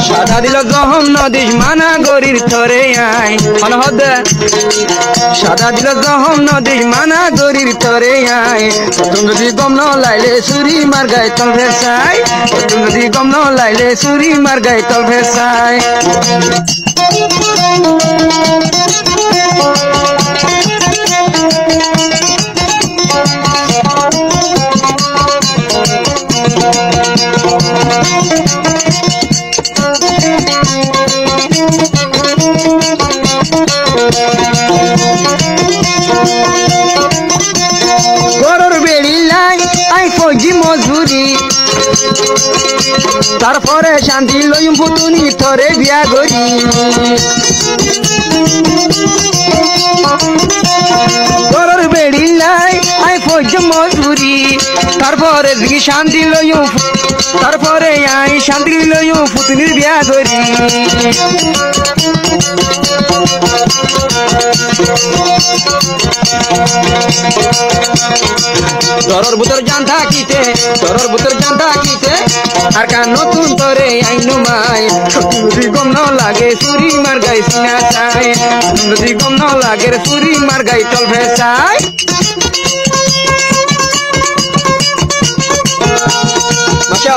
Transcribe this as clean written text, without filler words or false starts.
সাদা দিল জহম নদীশ মানা গরির থরে আই অনহদ সাদা দিল জহম নদীশ মানা গরির থরে আই তুমি যদি গম ন লাইলে সুরি মার গায় তল ভেসাই তুমি যদি গম ন লাইলে সুরি মার গায় তল ভেসাই গরুর বেড়ি লাই আই ফৌজি মজুরি তারপরে শান্তি লইম পুতুনি থরে বিয়া গরি গরুর বেড়ি লাই আই ফৌজি মজুরি তারপরে শান্তি লইম তারপরে আই শান্তি লইম পুতুনির বিয়া গরি তরর বুতর জান থাকিতে আর কা নতুন তরে আইনু মাই যদি গম ন লাগে সুরি মার গাই সিনা চাই যদি গম ন লাগে সুরি মার গাই তল ভেসাই মাশা